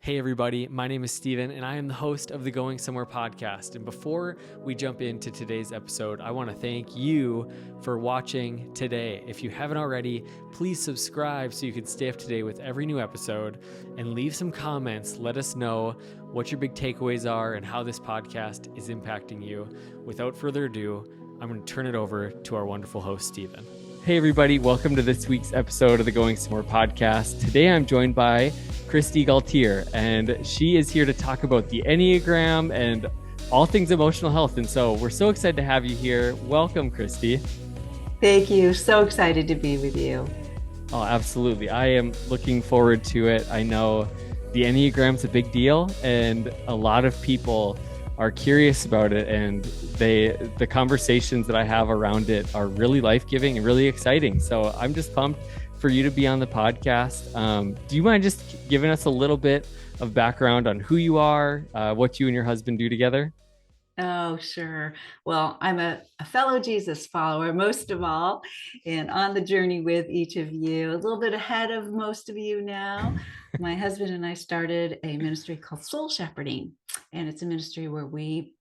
Hey everybody, my name is Steven and I am the host of the Going Somewhere podcast. And before we jump into today's episode, I want to thank you for watching today. If you haven't already, please subscribe so you can stay up to date with every new episode and leave some comments. Let us know what your big takeaways are and how this podcast is impacting you. Without further ado, I'm going to turn it over to our wonderful host, Steven. Hey everybody, welcome to this week's episode of the Going Somewhere podcast. Today I'm joined by Kristi Gaultiere, and she is here to talk about the Enneagram and all things emotional health. And so we're so excited to have you here. Welcome, Kristi. Thank you. So excited to be with you. Oh, absolutely. I am looking forward to it. I know the Enneagram's a big deal, and a lot of people are curious about it, and the conversations that I have around it are really life-giving and really exciting. So I'm just pumped for you to be on the podcast. Do you mind just giving us a little bit of background on who you are, what you and your husband do together? Oh, sure. Well, I'm a fellow Jesus follower, most of all, and on the journey with each of you, a little bit ahead of most of you now. My husband and I started a ministry called Soul Shepherding, and it's a ministry where we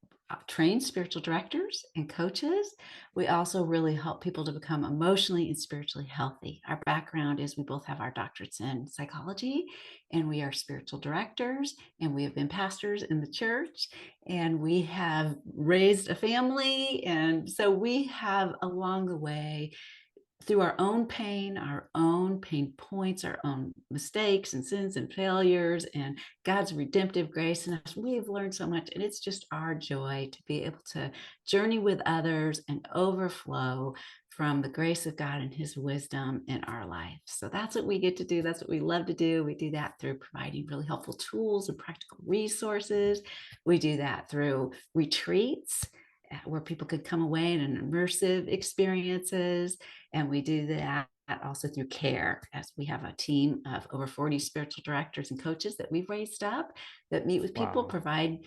train spiritual directors and coaches. We also really help people to become emotionally and spiritually healthy. Our background is we both have our doctorates in psychology, and we are spiritual directors, and we have been pastors in the church, and we have raised a family. And so we have along the way, through our own pain points, our own mistakes and sins and failures, and God's redemptive grace in us, we've learned so much. And it's just our joy to be able to journey with others and overflow from the grace of God and his wisdom in our life. So that's what we get to do. That's what we love to do. We do that through providing really helpful tools and practical resources. We do that through retreats where people could come away in immersive experiences. And we do that also through care, as we have a team of over 40 spiritual directors and coaches that we've raised up that meet with people, provide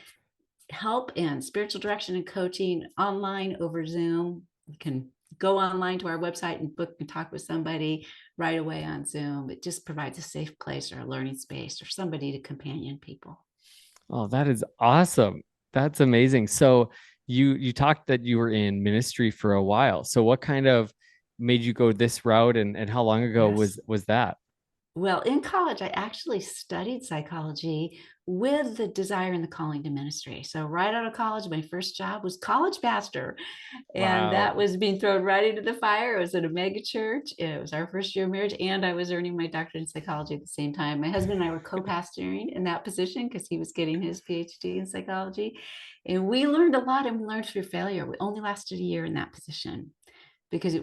help and spiritual direction and coaching online over Zoom. You can go online to our website and book and talk with somebody right away on Zoom. It just provides a safe place or a learning space or somebody to companion people. Oh, that is awesome. That's amazing. So you talked that you were in ministry for a while. So what kind of made you go this route, and how long ago was that? Well, in college, I actually studied psychology with the desire and the calling to ministry. So right out of college, my first job was college pastor. And that Wow. was being thrown right into the fire. It was at a mega church. It was our first year of marriage. And I was earning my doctorate in psychology at the same time. My husband and I were co-pastoring in that position because he was getting his PhD in psychology. And we learned a lot, and we learned through failure. We only lasted a year in that position because it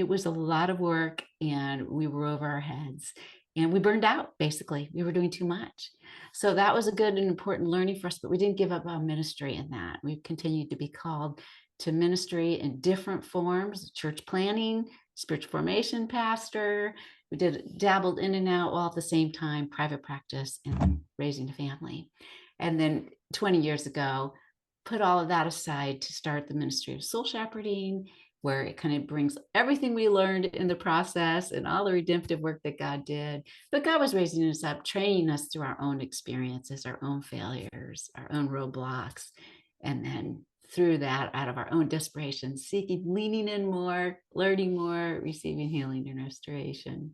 was a lot of work, and we were over our heads, and we burned out. Basically, we were doing too much. So that was a good and important learning for us, but we didn't give up our ministry in that. We continued to be called to ministry in different forms: church planning, spiritual formation pastor. We dabbled in and out, while at the same time private practice and raising a family. And then 20 years ago, put all of that aside to start the ministry of soul shepherding, where it kind of brings everything we learned in the process and all the redemptive work that God did. But God was raising us up, training us through our own experiences, our own failures, our own roadblocks. And then through that, out of our own desperation, seeking, leaning in more, learning more, receiving healing and restoration.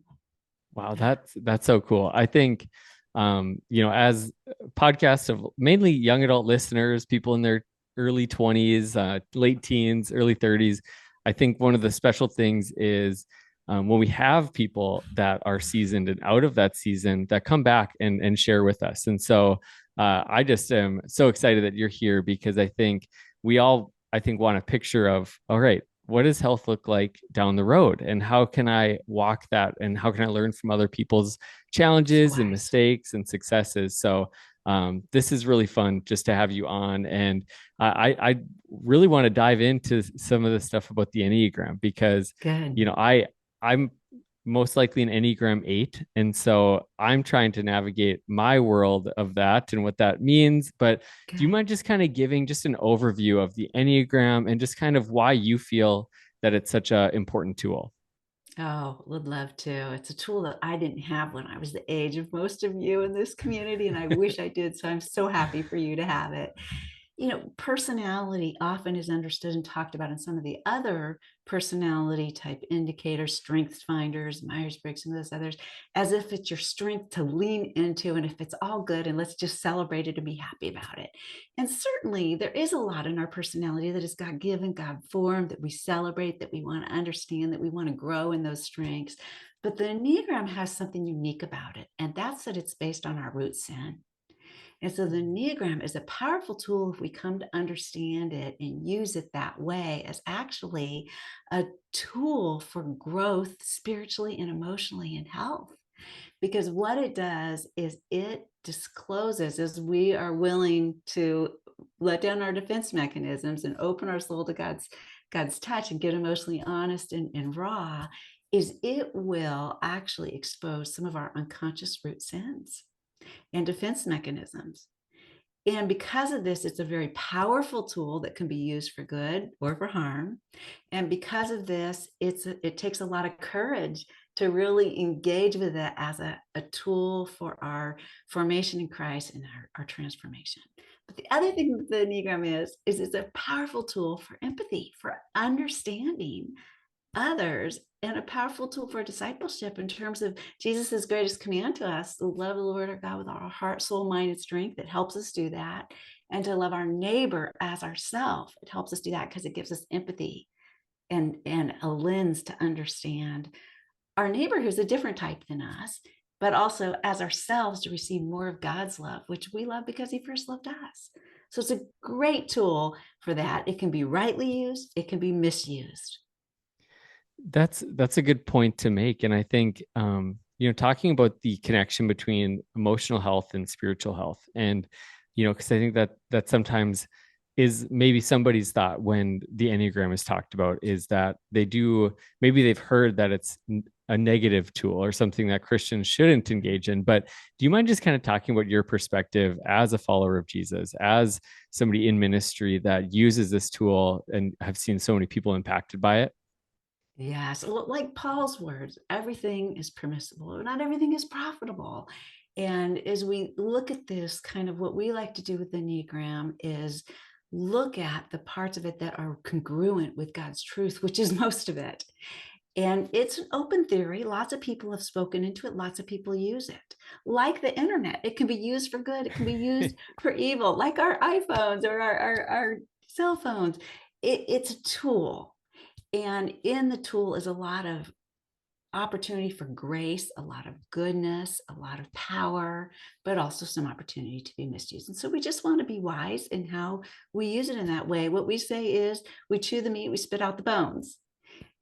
Wow, that's so cool. I think as podcasts of mainly young adult listeners, people in their early 20s, late teens, early 30s, I think one of the special things is when we have people that are seasoned and out of that season that come back and share with us. And so I just am so excited that you're here, because I think we all, want a picture of, all right, what does health look like down the road, and how can I walk that, and how can I learn from other people's challenges and mistakes and successes? So this is really fun just to have you on. And I really want to dive into some of the stuff about the Enneagram, because Good. I'm most likely an Enneagram 8. And so I'm trying to navigate my world of that and what that means. But do you mind just kind of giving just an overview of the Enneagram and just kind of why you feel that it's such an important tool? Oh, would love to. It's a tool that I didn't have when I was the age of most of you in this community, and I wish I did. So I'm so happy for you to have it. Personality often is understood and talked about in some of the other personality type indicators, strengths finders, Myers-Briggs, some of those others, as if it's your strength to lean into, and if it's all good, and let's just celebrate it and be happy about it. And certainly there is a lot in our personality that is God-given, God-formed, that we celebrate, that we want to understand, that we want to grow in those strengths. But the Enneagram has something unique about it, and that's that it's based on our root sin. And so the Enneagram is a powerful tool if we come to understand it and use it that way, as actually a tool for growth spiritually and emotionally and health. Because what it does is it discloses, as we are willing to let down our defense mechanisms and open our soul to God's touch and get emotionally honest and raw, is it will actually expose some of our unconscious root sins and defense mechanisms. And because of this, it's a very powerful tool that can be used for good or for harm. And because of this, it takes a lot of courage to really engage with it as a tool for our formation in Christ and our transformation. But the other thing that the Enneagram is it's a powerful tool for empathy, for understanding others, and a powerful tool for discipleship in terms of Jesus's greatest command to us, to love the Lord our God with our heart, soul, mind, and strength. It helps us do that. And to love our neighbor as ourselves. It helps us do that because it gives us empathy and a lens to understand our neighbor who's a different type than us, but also as ourselves to receive more of God's love, which we love because he first loved us. So it's a great tool for that. It can be rightly used, it can be misused. That's a good point to make. And I think talking about the connection between emotional health and spiritual health. And, because I think that sometimes is maybe somebody's thought when the Enneagram is talked about, is that maybe they've heard that it's a negative tool or something that Christians shouldn't engage in. But do you mind just kind of talking about your perspective as a follower of Jesus, as somebody in ministry that uses this tool and have seen so many people impacted by it? Yes, like Paul's words, everything is permissible, but not everything is profitable. And as we look at this, kind of what we like to do with the Enneagram is look at the parts of it that are congruent with God's truth, which is most of it. And it's an open theory. Lots of people have spoken into it. Lots of people use it. Like the internet, it can be used for good. It can be used for evil, like our iPhones or our cell phones. It's a tool. And in the tool is a lot of opportunity for grace, a lot of goodness, a lot of power, but also some opportunity to be misused. And so we just want to be wise in how we use it in that way. What we say is we chew the meat, we spit out the bones.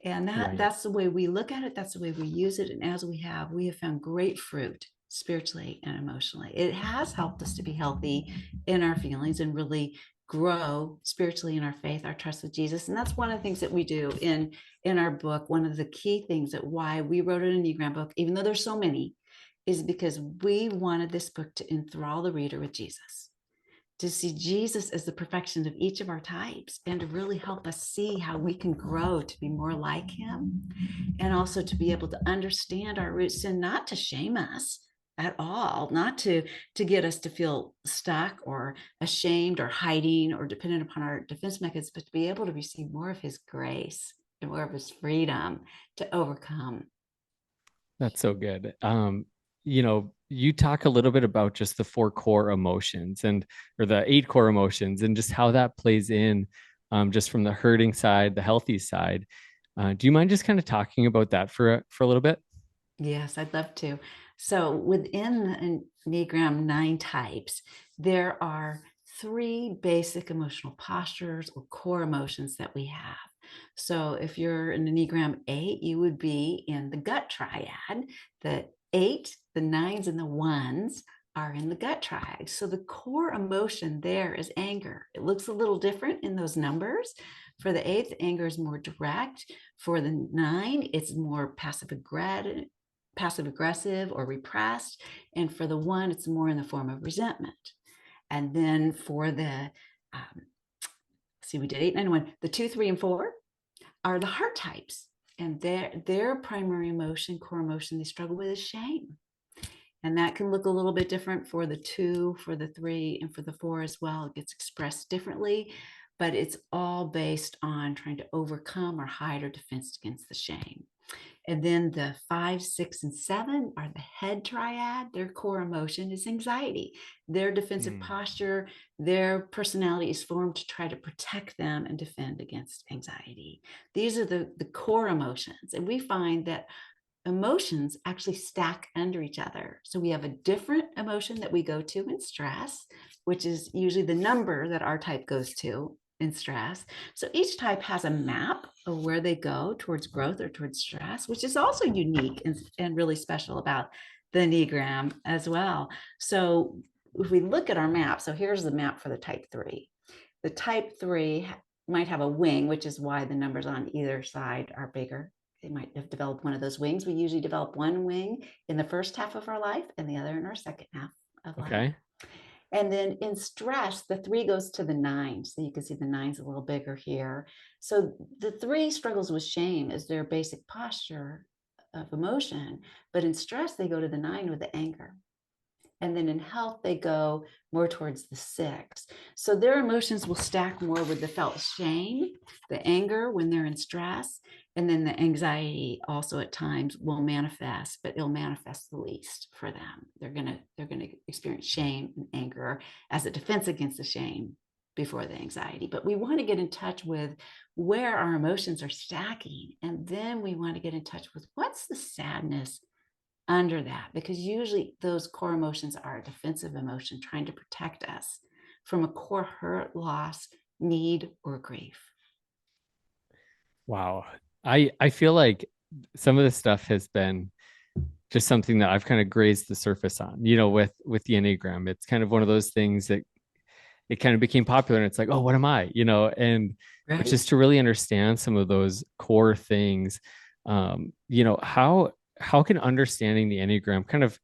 And Right. that's the way we look at it. That's the way we use it. And as we have found great fruit spiritually and emotionally. It has helped us to be healthy in our feelings and really grow spiritually in our faith, our trust with Jesus. And that's one of the things that we do in our book. One of the key things that why we wrote an Enneagram book, even though there's so many, is because we wanted this book to enthrall the reader with Jesus, to see Jesus as the perfection of each of our types, and to really help us see how we can grow to be more like him, and also to be able to understand our roots and not to shame us at all, not to get us to feel stuck or ashamed or hiding or dependent upon our defense mechanisms, but to be able to receive more of his grace and more of his freedom to overcome. That's so good. You talk a little bit about just the four core emotions or the eight core emotions and just how that plays in, just from the hurting side, the healthy side. Do you mind just kind of talking about that for a little bit? Yes, I'd love to. So within the Enneagram 9 types, there are three basic emotional postures or core emotions that we have. So if you're an Enneagram 8, you would be in the gut triad. The 8, the 9s, and the 1s are in the gut triad. So the core emotion there is anger. It looks a little different in those numbers. For the 8th, anger is more direct. For the 9, it's more passive aggressive or repressed. And for the 1, it's more in the form of resentment. And then for the, we did 8, 9, 1, the 2, 3, and 4 are the heart types. and their primary emotion, core emotion they struggle with is shame. And that can look a little bit different for the 2, for the 3, and for the 4 as well. It gets expressed differently, but it's all based on trying to overcome or hide or defense against the shame. And then the 5, 6, and 7 are the head triad. Their core emotion is anxiety. Their defensive posture, their personality is formed to try to protect them and defend against anxiety. These are the core emotions. And we find that emotions actually stack under each other. So we have a different emotion that we go to in stress, which is usually the number that our type goes to in stress. So each type has a map of where they go towards growth or towards stress, which is also unique and really special about the Enneagram as well. So if we look at our map, so here's the map for the type 3. The type 3 might have a wing, which is why the numbers on either side are bigger. They might have developed one of those wings. We usually develop one wing in the first half of our life and the other in our second half of life. Okay. And then in stress, the 3 goes to the 9. So you can see the 9's a little bigger here. So the 3 struggles with shame as their basic posture of emotion. But in stress, they go to the 9 with the anger. And then in health, they go more towards the 6. So their emotions will stack more with the felt shame, the anger when they're in stress, and then the anxiety also at times will manifest, but it'll manifest the least for them. They're gonna experience shame and anger as a defense against the shame before the anxiety. But we want to get in touch with where our emotions are stacking, and then we want to get in touch with what's the sadness under that, because usually those core emotions are a defensive emotion trying to protect us from a core hurt, loss, need, or grief. Wow. I feel like some of this stuff has been just something that I've kind of grazed the surface on, with the Enneagram. It's kind of one of those things that it kind of became popular and it's like, oh, what am I? But Right. just to really understand some of those core things, how can understanding the Enneagram kind of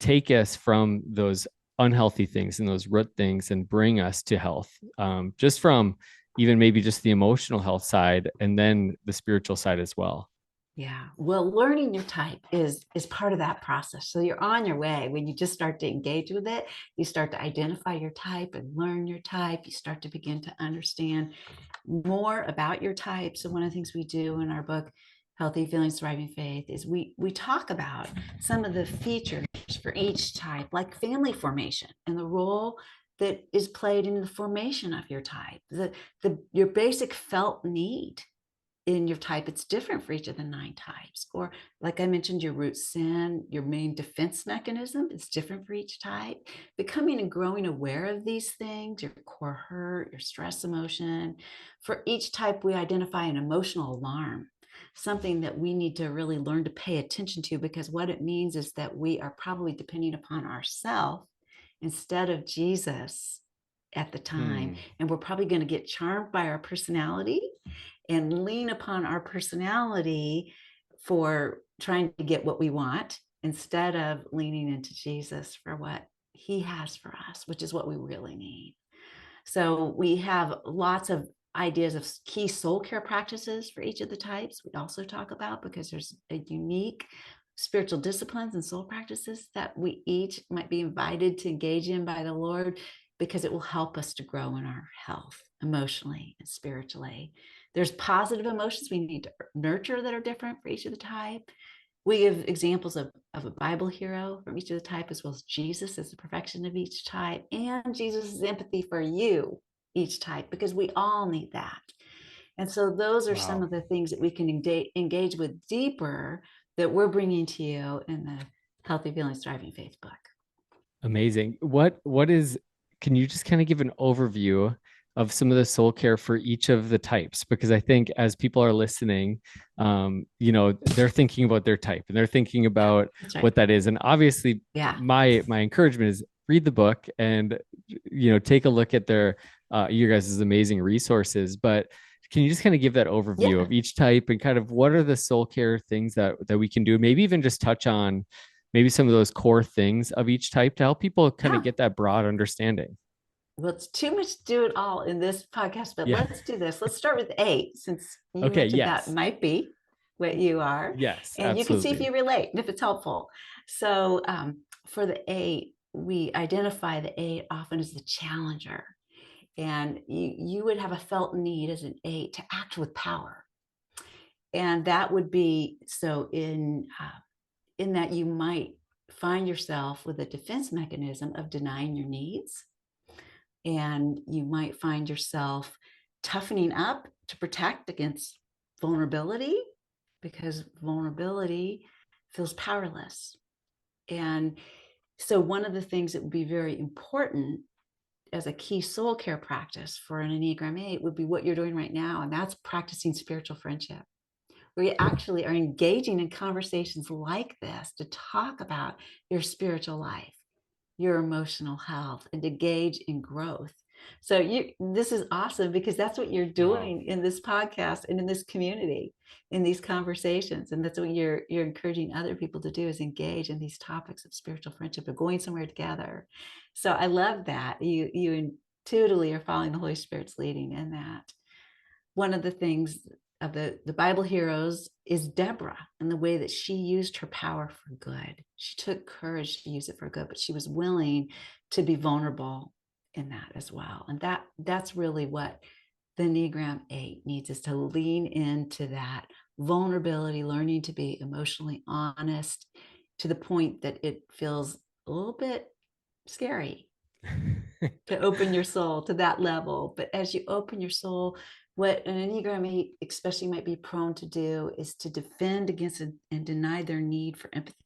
take us from those unhealthy things and those root things and bring us to health, just from even maybe just the emotional health side and then the spiritual side as well. Yeah. Well, learning your type is part of that process. So you're on your way when you just start to engage with it. You start to identify your type and learn your type. You start to begin to understand more about your type. So one of the things we do in our book, Healthy Feelings, Thriving Faith, is we talk about some of the features for each type, like family formation and the role that is played in the formation of your type, your basic felt need in your type. It's different for each of the 9 types. Or like I mentioned, your root sin, your main defense mechanism is different for each type. Becoming and growing aware of these things, your core hurt, your stress emotion. For each type, we identify an emotional alarm, something that we need to really learn to pay attention to, because what it means is that we are probably depending upon ourselves instead of Jesus at the time. Hmm. And we're probably going to get charmed by our personality and lean upon our personality for trying to get what we want instead of leaning into Jesus for what he has for us, which is what we really need. So we have lots of ideas of key soul care practices for each of the types. We also talk about, because there's a unique spiritual disciplines and soul practices that we each might be invited to engage in by the Lord, because it will help us to grow in our health emotionally and spiritually. There's positive emotions we need to nurture that are different for each of the type. We give examples of a Bible hero from each of the type, as well as Jesus as the perfection of each type, and Jesus' empathy for you, each type, because we all need that. And so those are some Wow. of the things that we can engage with deeper that we're bringing to you in the Healthy Feelings, Thriving Faith book. Amazing. Can you just kind of give an overview of some of the soul care for each of the types? Because I think as people are listening, they're thinking about their type and they're thinking about That's right. what that is. And obviously Yeah. my encouragement is read the book and, take a look at you guys' amazing resources. But can you just kind of give that overview Yeah. of each type and kind of what are the soul care things that we can do? Maybe even just touch on maybe some of those core things of each type to help people kind of Yeah. get that broad understanding. Well, it's too much to do it all in this podcast, but Yeah. let's do this. Let's start with A, since you Okay. mentioned that Yes. might be. what you are, Yes, and you can see if absolutely. you relate and if it's helpful. So for the 8, we identify the 8 often as the challenger. And you would have a felt need as an 8 to act with power. And that would be so in that you might find yourself with a defense mechanism of denying your needs. And you might find yourself toughening up to protect against vulnerability, because vulnerability feels powerless. And so one of the things that would be very important as a key soul care practice for an Enneagram 8 would be what you're doing right now. And that's practicing spiritual friendship, where you actually are engaging in conversations like this to talk about your spiritual life, your emotional health, and to engage in growth. So this is awesome, because that's what you're Wow. doing in this podcast and in this community, in these conversations. And that's what you're encouraging other people to do, is engage in these topics of spiritual friendship, of going somewhere together. So I love that you intuitively are following the Holy Spirit's leading in that. One of the things of the Bible heroes is Deborah, and the way that she used her power for good. She took courage to use it for good, but she was willing to be vulnerable in that as well. And that's really what the Enneagram 8 needs, is to lean into that vulnerability, learning to be emotionally honest to the point that it feels a little bit scary to open your soul to that level. But as you open your soul, what an Enneagram 8 especially might be prone to do is to defend against and deny their need for empathy,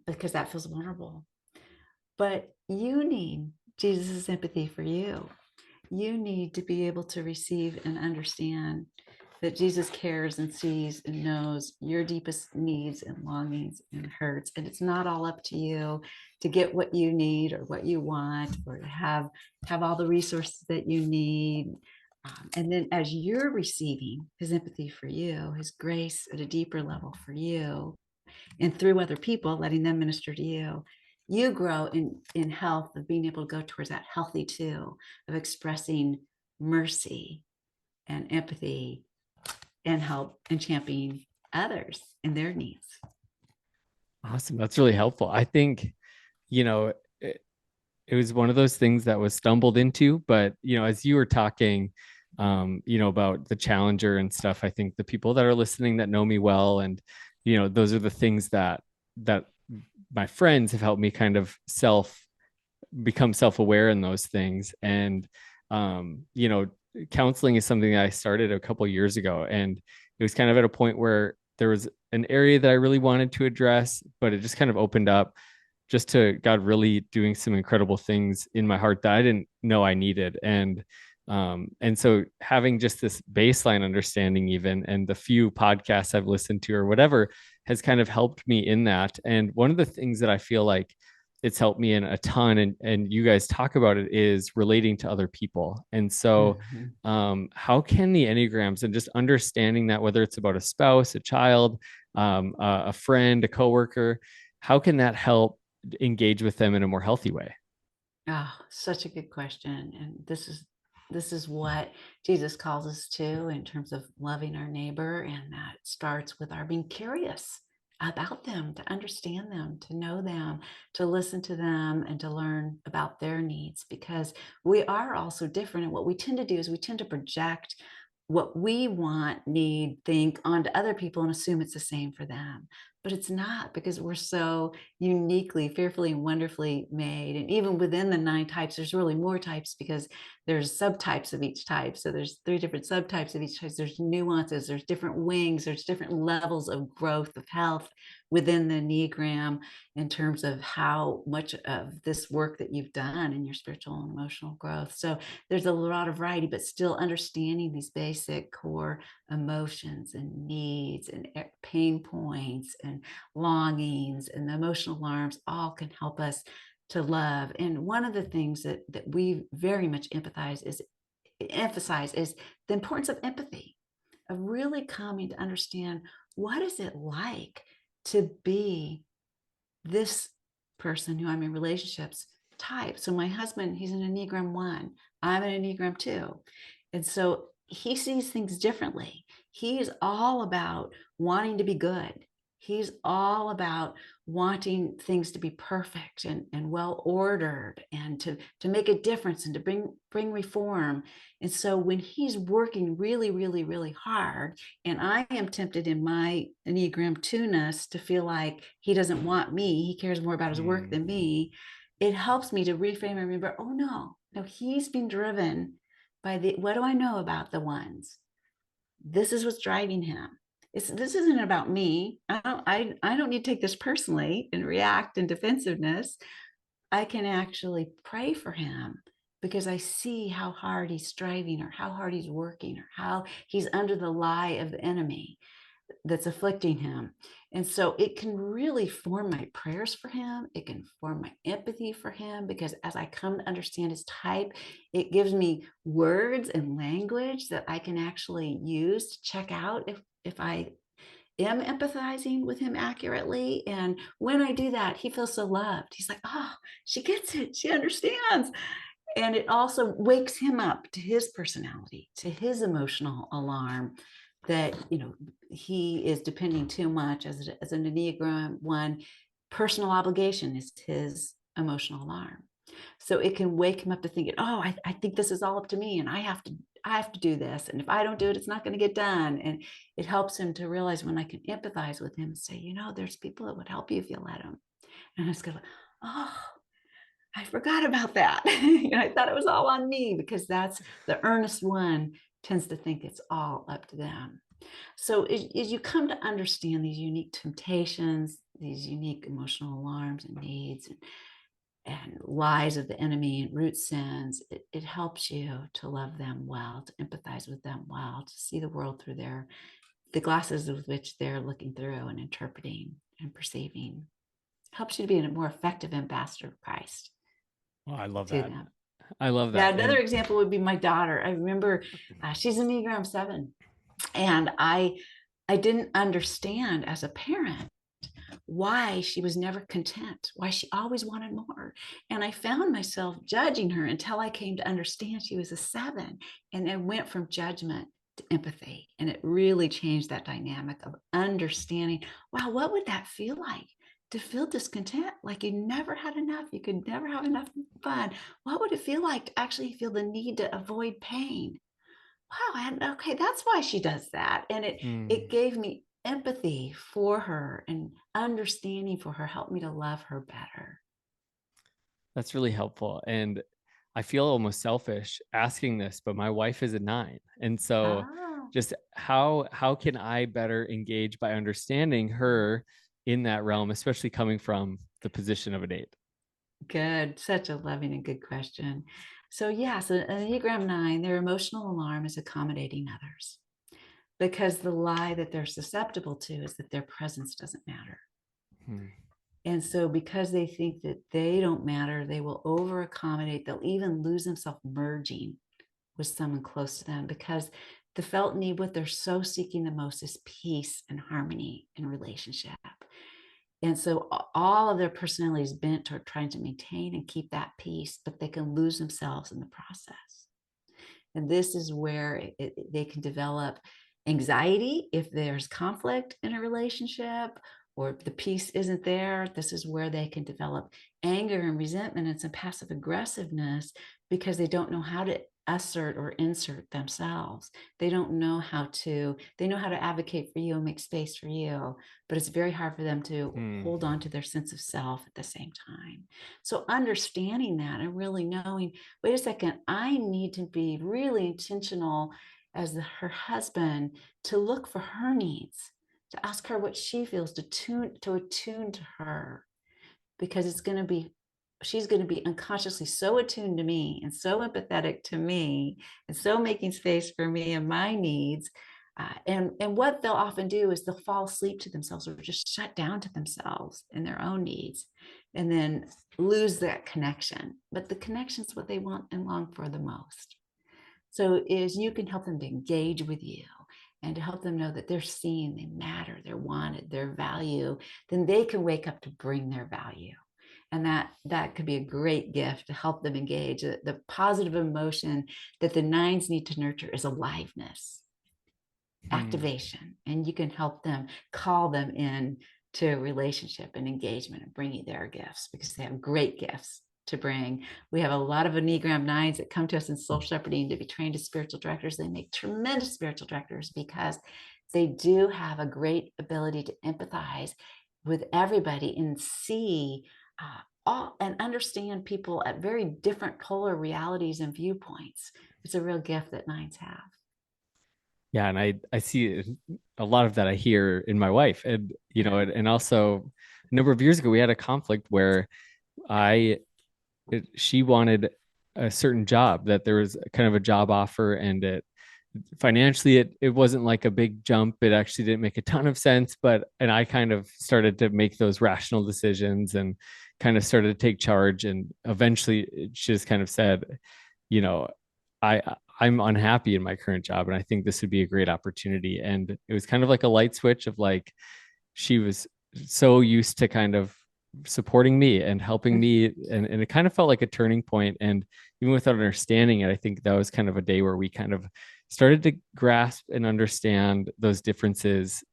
because that feels vulnerable. But you need Jesus' empathy for you. You need to be able to receive and understand that Jesus cares and sees and knows your deepest needs and longings and hurts. And it's not all up to you to get what you need or what you want, or to have all the resources that you need. And then as you're receiving his empathy for you, his grace at a deeper level for you, and through other people, letting them minister to you, you grow in health of being able to go towards that healthy too, of expressing mercy and empathy and help and championing others in their needs. Awesome. That's really helpful. I think, you know, it was one of those things that was stumbled into, but, as you were talking, about the challenger and stuff, I think the people that are listening that know me well, and, those are the things that my friends have helped me kind of become self-aware in those things. And, counseling is something that I started a couple of years ago, and it was kind of at a point where there was an area that I really wanted to address, but it just kind of opened up just to God really doing some incredible things in my heart that I didn't know I needed. And so having just this baseline understanding, even, and the few podcasts I've listened to or whatever, has kind of helped me in that. And one of the things that I feel like it's helped me in a ton, and you guys talk about it, is relating to other people. And so how can the Enneagrams, and just understanding that, whether it's about a spouse, a child, a friend, a coworker, how can that help engage with them in a more healthy way? Oh, such a good question. And this is what Jesus calls us to in terms of loving our neighbor. And that starts with our being curious about them, to understand them, to know them, to listen to them, and to learn about their needs, because we are also different. And what we tend to do is we tend to project what we want, need, think onto other people and assume it's the same for them. But it's not, because we're so uniquely, fearfully, and wonderfully made. And even within the 9 types, there's really more types, because there's subtypes of each type. So there's 3 different subtypes of each type. There's nuances, there's different wings, there's different levels of growth, of health within the Enneagram, in terms of how much of this work that you've done in your spiritual and emotional growth. So there's a lot of variety, but still understanding these basic core emotions and needs and pain points and longings and the emotional alarms all can help us to love. And one of the things that we very much emphasize is the importance of empathy, of really coming to understand, what is it like to be this person who I'm in relationships type. So my husband, he's an Enneagram 1. I'm an Enneagram 2. And so he sees things differently. He's all about wanting to be good. He's all about wanting things to be perfect and well ordered and to make a difference and to bring reform. And so when he's working really, really, really hard, and I am tempted in my Enneagram 2-ness to feel like he doesn't want me, he cares more about his work than me, it helps me to reframe and remember, oh no, he's being driven by what do I know about the ones? This is what's driving him. This isn't about me. I don't need to take this personally and react in defensiveness. I can actually pray for him because I see how hard he's striving or how hard he's working or how he's under the lie of the enemy that's afflicting him. And so it can really form my prayers for him. It can form my empathy for him because as I come to understand his type, it gives me words and language that I can actually use to check out if I am empathizing with him accurately. And when I do that, he feels so loved. He's like, oh, she gets it. She understands. And it also wakes him up to his personality, to his emotional alarm that, he is depending too much as an Enneagram 1. Personal obligation is his emotional alarm. So it can wake him up to thinking, oh, I think this is all up to me and I have to do this. And if I don't do it, it's not going to get done. And it helps him to realize when I can empathize with him and say, there's people that would help you if you let him. And I just go, oh, I forgot about that. I thought it was all on me because that's the earnest one tends to think it's all up to them. So as you come to understand these unique temptations, these unique emotional alarms and needs and lies of the enemy and root sins, it helps you to love them well, to empathize with them well, to see the world through the glasses with which they're looking through and interpreting and perceiving. It helps you to be a more effective ambassador of Christ. Oh, I love To that. them. I love Yeah, that. another And example would be my daughter. I remember she's an Enneagram 7, and I didn't understand as a parent why she was never content, why she always wanted more. And I found myself judging her until I came to understand she was a 7, and I went from judgment to empathy, and it really changed that dynamic of understanding, wow, what would that feel like? To feel discontent, like you never had enough, you could never have enough fun. What would it feel like to actually feel the need to avoid pain? Wow, and okay, that's why she does that. And it gave me empathy for her and understanding for her, helped me to love her better. that's really helpful. And I feel almost selfish asking this, but my wife is a 9. And so Ah, just how can I better engage by understanding her in that realm, especially coming from the position of an 8? good. Such a loving and good question. So yes, an Enneagram 9, their emotional alarm is accommodating others because the lie that they're susceptible to is that their presence doesn't matter. Hmm. And so, because they think that they don't matter, they will over accommodate. They'll even lose themselves merging with someone close to them because the felt need, what they're so seeking the most is peace and harmony in relationship. And so, all of their personality is bent toward trying to maintain and keep that peace, but they can lose themselves in the process. And this is where they can develop anxiety if there's conflict in a relationship or if the peace isn't there. This is where they can develop anger and resentment and some passive aggressiveness because they don't know how to assert or insert themselves. They know how to advocate for you and make space for you, but it's very hard for them to Hmm. hold on to their sense of self at the same time. So understanding that and really knowing, wait a second, I need to be really intentional as her husband to look for her needs, to ask her what she feels, to attune to her, because she's going to be unconsciously so attuned to me and so empathetic to me and so making space for me and my needs. And what they'll often do is they'll fall asleep to themselves or just shut down to themselves and their own needs and then lose that connection. But the connection is what they want and long for the most. So is you can help them to engage with you and to help them know that they're seen, they matter, they're wanted, their value, then they can wake up to bring their value. And that could be a great gift to help them engage. The positive emotion that the nines need to nurture is aliveness, activation, and you can help them, call them in to relationship and engagement and bringing their gifts, because they have great gifts to bring. We have a lot of Enneagram nines that come to us in soul shepherding to be trained as spiritual directors. They make tremendous spiritual directors because they do have a great ability to empathize with everybody and see all and understand people at very different polar realities and viewpoints. It's a real gift that nines have. Yeah, and I see a lot of that I hear in my wife, and and also a number of years ago we had a conflict where I she wanted a certain job, that there was kind of a job offer, and it financially it wasn't like a big jump. It actually didn't make a ton of sense, and I kind of started to make those rational decisions and kind of started to take charge, and eventually she just kind of said, you know, I I'm unhappy in my current job and I think this would be a great opportunity. And it was kind of like a light switch of like she was so used to kind of supporting me and helping me, and it kind of felt like a turning point. And even without understanding it, I think that was kind of a day where we kind of started to grasp and understand those differences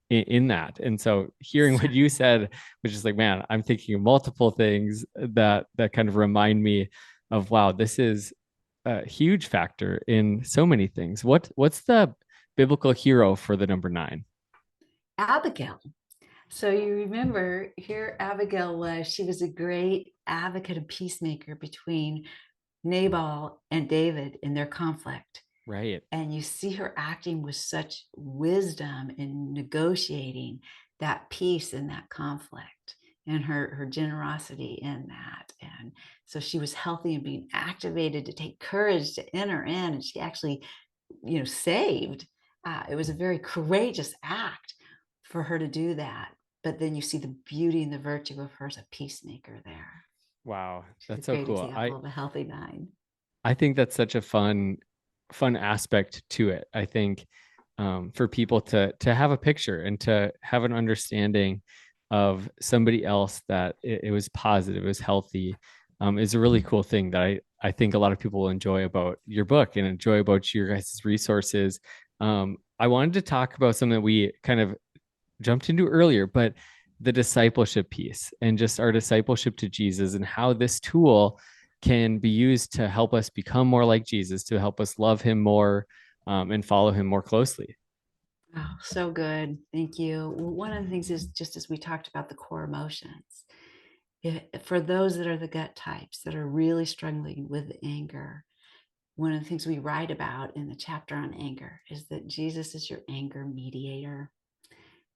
in that. And so hearing what you said, which is like, man, I'm thinking of multiple things that kind of remind me of, wow, this is a huge factor in so many things. What's the biblical hero for the number nine? Abigail. So you remember here, Abigail she was a great advocate and peacemaker between Nabal and David in their conflict. Right. And you see her acting with such wisdom in negotiating that peace in that conflict, and her generosity in that. And so she was healthy and being activated to take courage to enter in, and she actually, saved. It was a very courageous act for her to do that. But then you see the beauty and the virtue of her as a peacemaker there. Wow, She's a that's so great cool. example of a healthy nine. I think that's such a fun aspect to it. I think for people to have a picture and to have an understanding of somebody else that it was positive, it was healthy, is a really cool thing that I think a lot of people will enjoy about your book and enjoy about your guys' resources. I wanted to talk about something that we kind of jumped into earlier, but the discipleship piece and just our discipleship to Jesus, and how this tool can be used to help us become more like Jesus, to help us love him more, and follow him more closely. Oh, so good. Thank you. One of the things is, just as we talked about the core emotions, for those that are the gut types that are really struggling with anger, one of the things we write about in the chapter on anger is that Jesus is your anger mediator,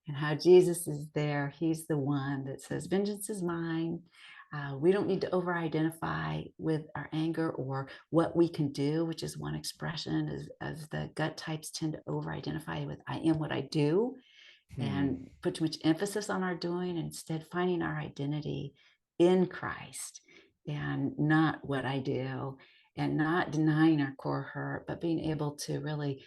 and how Jesus is there. He's the one that says, vengeance is mine. We don't need to over identify with our anger or what we can do, which is one expression, as the gut types tend to over identify with I am what I do, Hmm. and put too much emphasis on our doing, and instead finding our identity in Christ and not what I do, and not denying our core hurt, but being able to really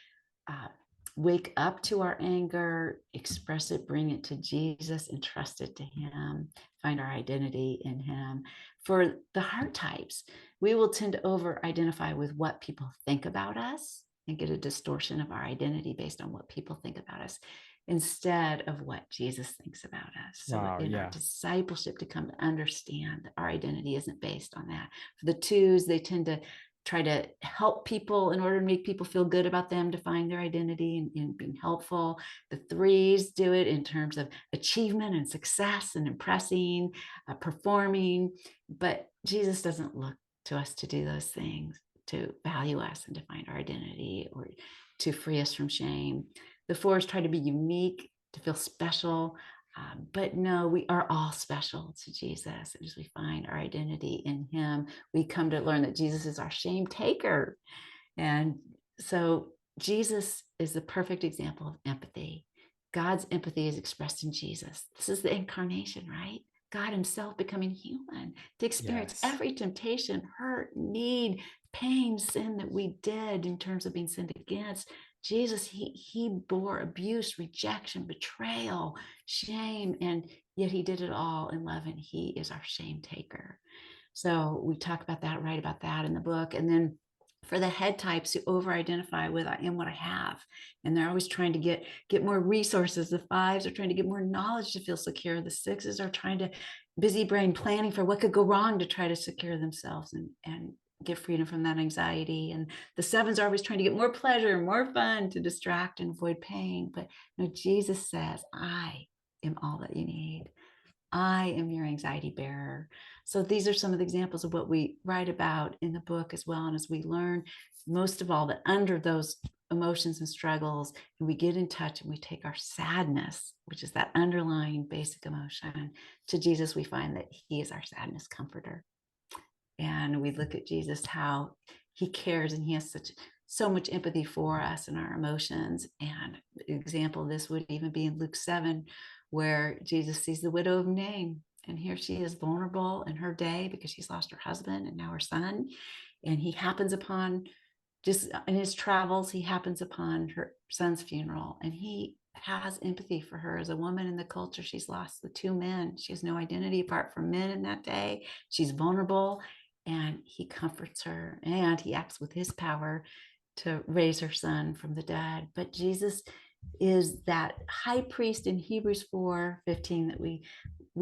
uh, wake up to our anger, express it, bring it to Jesus, and trust it to Him, find our identity in Him. For the heart types, we will tend to over identify with what people think about us and get a distortion of our identity based on what people think about us, instead of what Jesus thinks about us. So Wow. in our Yeah. discipleship, to come to understand that our identity isn't based on that. For the twos, they tend to try to help people in order to make people feel good about them, to find their identity and being helpful. The threes do it in terms of achievement and success and impressing, performing. But Jesus doesn't look to us to do those things, to value us and to find our identity, or to free us from shame. The fours try to be unique, to feel special. But no, we are all special to Jesus. As we find our identity in Him, we come to learn that Jesus is our shame taker. And so Jesus is the perfect example of empathy. God's empathy is expressed in Jesus. This is the incarnation, right? God Himself becoming human to experience Yes. every temptation, hurt, need, pain, sin that we did in terms of being sinned against. Jesus, he bore abuse, rejection, betrayal, shame, and yet he did it all in love, and he is our shame taker. So we talk about that, write about that in the book. And then for the head types who over-identify with I am what I have, and they're always trying to get more resources. The fives are trying to get more knowledge to feel secure. The sixes are trying to busy brain planning for what could go wrong to try to secure themselves and get freedom from that anxiety. And the sevens are always trying to get more pleasure, more fun to distract and avoid pain. But no, Jesus says, I am all that you need. I am your anxiety bearer. So these are some of the examples of what we write about in the book as well. And as we learn, most of all, that under those emotions and struggles, and we get in touch and we take our sadness, which is that underlying basic emotion, to Jesus, we find that he is our sadness comforter. And we look at Jesus, how he cares, and he has so much empathy for us and our emotions. And an example of this would even be in Luke 7, where Jesus sees the widow of Nain. And here she is vulnerable in her day because she's lost her husband and now her son. And he happens upon, just in his travels, he happens upon her son's funeral. And he has empathy for her as a woman in the culture. She's lost the two men. She has no identity apart from men in that day. She's vulnerable, and he comforts her, and he acts with his power to raise her son from the dead. But Jesus is that high priest in Hebrews 4:15 that we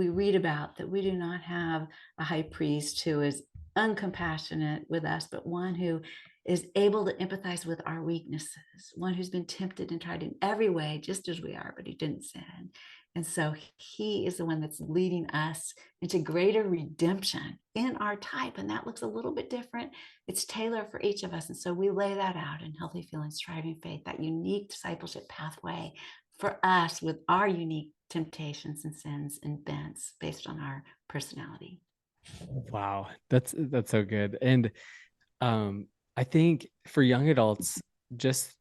read about, that we do not have a high priest who is uncompassionate with us, but one who is able to empathize with our weaknesses, one who's been tempted and tried in every way, just as we are, but he didn't sin. And so he is the one that's leading us into greater redemption in our type. And that looks a little bit different. It's tailored for each of us. And so we lay that out in Healthy Feelings, Thriving Faith, that unique discipleship pathway for us with our unique temptations and sins and bents based on our personality. Wow, that's so good. And I think for young adults, just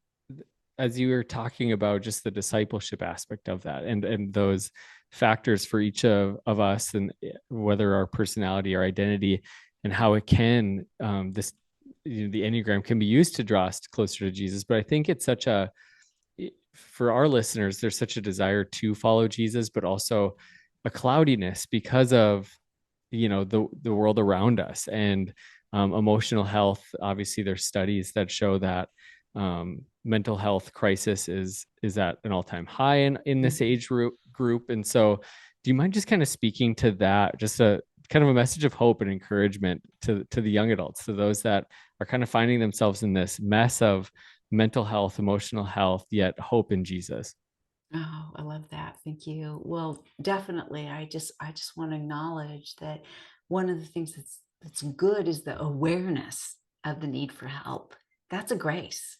as you were talking about, just the discipleship aspect of that, and those factors for each of us, and whether our personality or identity, and how it can this the Enneagram can be used to draw us closer to Jesus. But I think it's such a, for our listeners, there's such a desire to follow Jesus, but also a cloudiness because of the world around us, and emotional health. Obviously there's studies that show that mental health crisis is at an all-time high in this age group. And so do you mind just kind of speaking to that, just a kind of a message of hope and encouragement to the young adults, to those that are kind of finding themselves in this mess of mental health, emotional health, yet hope in Jesus? Oh, I love that. Thank you. Well, definitely. I just want to acknowledge that one of the things that's good is the awareness of the need for help. That's a grace.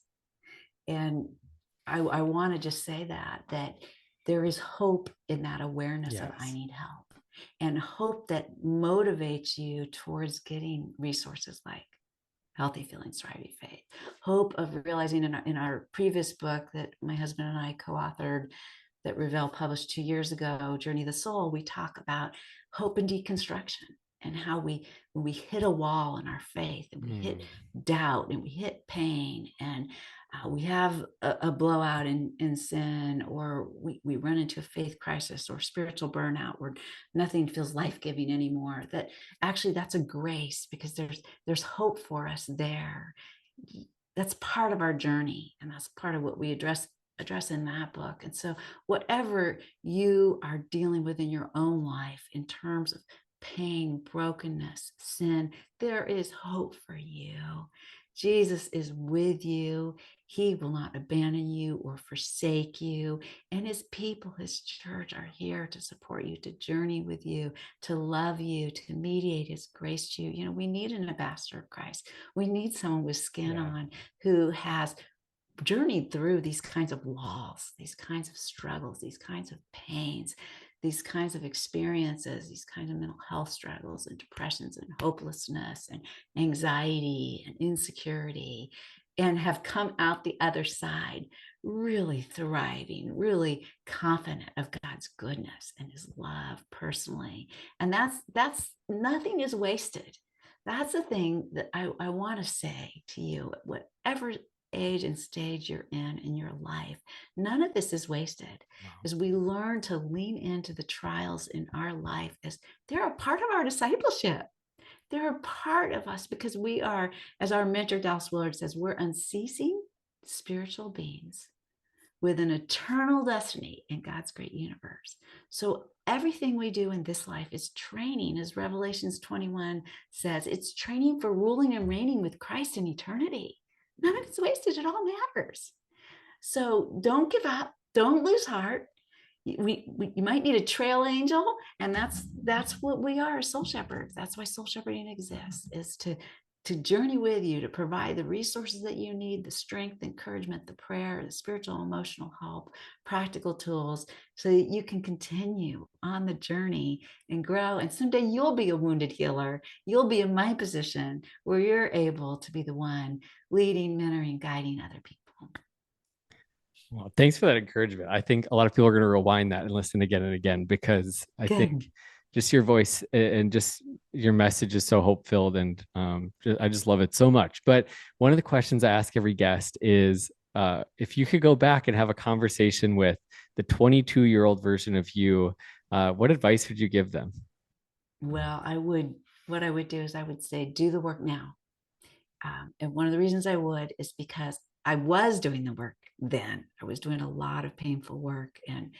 And I want to just say that there is hope in that awareness of I Yes. need help, and hope that motivates you towards getting resources like Healthy Feelings, Thriving Faith. Hope of realizing in our previous book that my husband and I co-authored, that Revell published 2 years ago, Journey of the Soul, we talk about hope and deconstruction, and how when we hit a wall in our faith, and we hit doubt, and we hit pain, and we have a blowout in sin, or we run into a faith crisis or spiritual burnout where nothing feels life-giving anymore, that actually that's a grace, because there's hope for us there. That's part of our journey, and that's part of what we address in that book. And so whatever you are dealing with in your own life in terms of pain, brokenness, sin, there is hope for you. Jesus is with you. He will not abandon you or forsake you. And his people, his church, are here to support you, to journey with you, to love you, to mediate his grace to you. We need an ambassador of Christ. We need someone with skin on, who has journeyed through these kinds of walls, these kinds of struggles, these kinds of pains, these kinds of experiences, these kinds of mental health struggles and depressions and hopelessness and anxiety and insecurity, and have come out the other side really thriving, really confident of God's goodness and his love personally. And that's nothing is wasted. That's the thing that I want to say to you, whatever age and stage you're in your life. None of this is wasted. Wow. As we learn to lean into the trials in our life, as they're a part of our discipleship. They're a part of us because we are, as our mentor Dallas Willard says, we're unceasing spiritual beings with an eternal destiny in God's great universe. So everything we do in this life is training, as Revelations 21 says, it's training for ruling and reigning with Christ in eternity. None of it's wasted. It all matters. So don't give up. Don't lose heart. You might need a trail angel, and that's what we are as soul shepherds. That's why soul shepherding exists, is to journey with you, to provide the resources that you need, the strength, encouragement, the prayer, the spiritual, emotional help, practical tools, so that you can continue on the journey and grow. And someday you'll be a wounded healer. You'll be in my position where you're able to be the one leading, mentoring, guiding other people. Well, thanks for that encouragement. I think a lot of people are going to rewind that and listen again and again, because I think Good. just your voice and just your message is so hope filled, and I just love it so much. But one of the questions I ask every guest is, if you could go back and have a conversation with the 22-year-old version of you, what advice would you give them? Well, what I would do is I would say, do the work now. And one of the reasons I would is because I was doing the work then. I was doing a lot of painful work and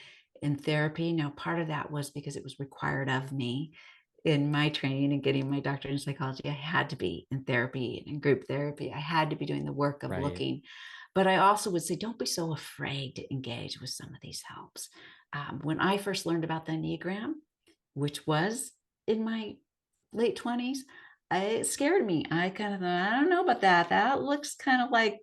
in therapy. Now, part of that was because it was required of me in my training and getting my doctorate in psychology. I had to be in therapy and in group therapy. I had to be doing the work of Right. looking. But I also would say, don't be so afraid to engage with some of these helps. When I first learned about the Enneagram, which was in my late 20s, it scared me. I kind of thought, I don't know about that. That looks kind of like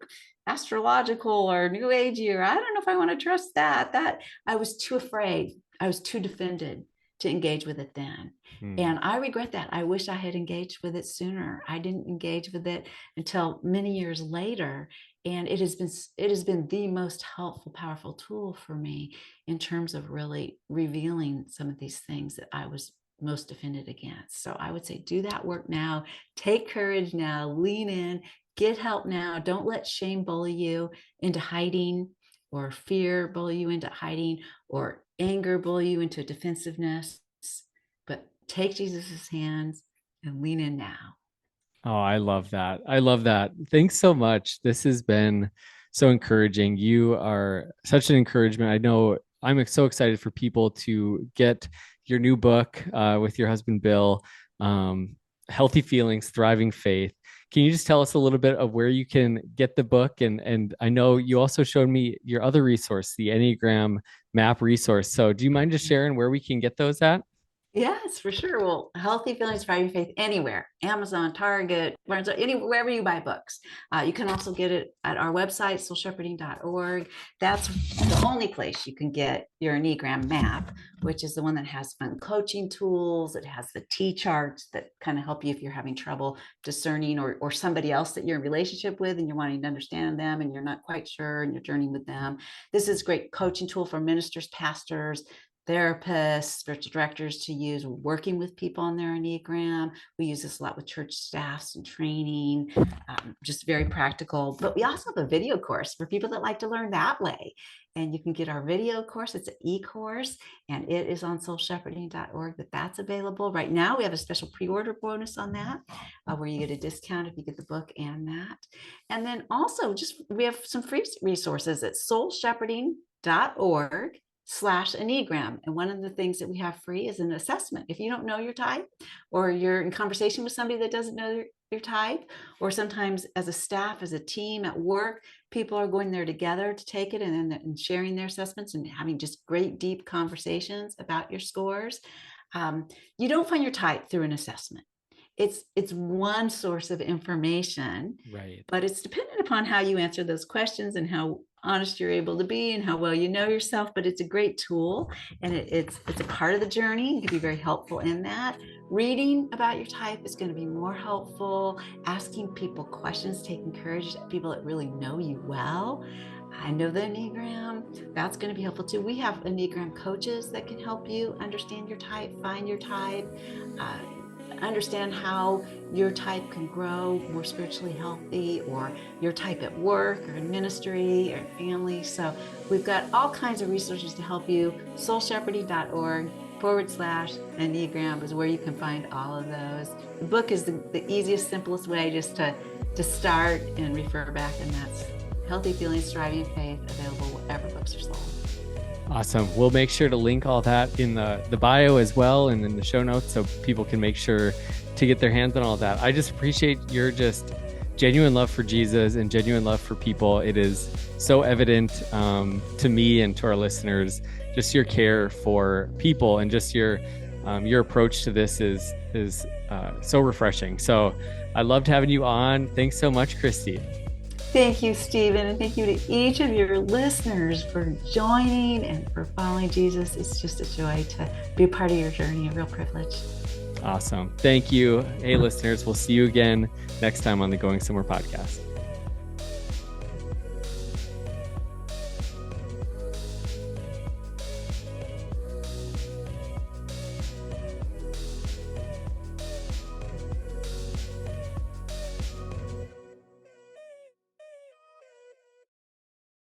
astrological or new agey, or I don't know if I want to trust that. That I was too afraid. I was too defended to engage with it then. Hmm. And I regret that. I wish I had engaged with it sooner. I didn't engage with it until many years later. And it has been the most helpful, powerful tool for me in terms of really revealing some of these things that I was most offended against. So I would say, do that work now, take courage now, lean in, get help now. Don't let shame bully you into hiding, or fear bully you into hiding, or anger bully you into defensiveness. But take Jesus's hands and lean in now. Oh, I love that. I love that. Thanks so much. This has been so encouraging. You are such an encouragement. I know I'm so excited for people to get your new book with your husband, Bill, um, Healthy Feelings, Thriving Faith. Can you just tell us a little bit of where you can get the book? And I know you also showed me your other resource, the Enneagram map resource. So do you mind just sharing where we can get those at? Yes, for sure. Well, Healthy Feelings, Thriving Faith, anywhere, Amazon, Target, Barnes, wherever you buy books. You can also get it at our website, soulshepherding.org. That's the only place you can get your Enneagram map, which is the one that has fun coaching tools. It has the T charts that kind of help you if you're having trouble discerning, or somebody else that you're in relationship with and you're wanting to understand them and you're not quite sure and you're journeying with them. This is a great coaching tool for ministers, pastors, therapists, spiritual directors to use working with people on their Enneagram. We use this a lot with church staffs and training, just very practical. But we also have a video course for people that like to learn that way. And you can get our video course. It's an e-course, and it is on soulshepherding.org that's available. Right now, we have a special pre-order bonus on that, where you get a discount if you get the book and that. And then also, we have some free resources at soulshepherding.org/Enneagram. And one of the things that we have free is an assessment. If you don't know your type, or you're in conversation with somebody that doesn't know your type, or sometimes as a staff, as a team at work, people are going there together to take it and sharing their assessments and having just great, deep conversations about your scores. You don't find your type through an assessment. It's one source of information, Right. but it's dependent upon how you answer those questions and how honest you're able to be and how well you know yourself. But it's a great tool, and it's a part of the journey. It can be very helpful in that. Reading about your type is going to be more helpful. Asking people questions, taking courage, people that really know you well. I know the Enneagram. That's going to be helpful too. We have Enneagram coaches that can help you understand your type, find your type. Uh, understand how your type can grow more spiritually healthy, or your type at work or in ministry or family. So we've got all kinds of resources to help you. soulshepherding.org/Enneagram is where you can find all of those. The book is the easiest, simplest way just to start and refer back, and that's Healthy Feelings, Thriving Faith, available wherever books are sold. Awesome. We'll make sure to link all that in the bio as well and in the show notes so people can make sure to get their hands on all that. I just appreciate your just genuine love for Jesus and genuine love for people. It is so evident to me and to our listeners, just your care for people and just your approach to this is so refreshing. So I loved having you on. Thanks so much, Kristi. Thank you, Stephen, and thank you to each of your listeners for joining and for following Jesus. It's just a joy to be a part of your journey, a real privilege. Awesome. Thank you. Hey, listeners, we'll see you again next time on the Going Somewhere podcast.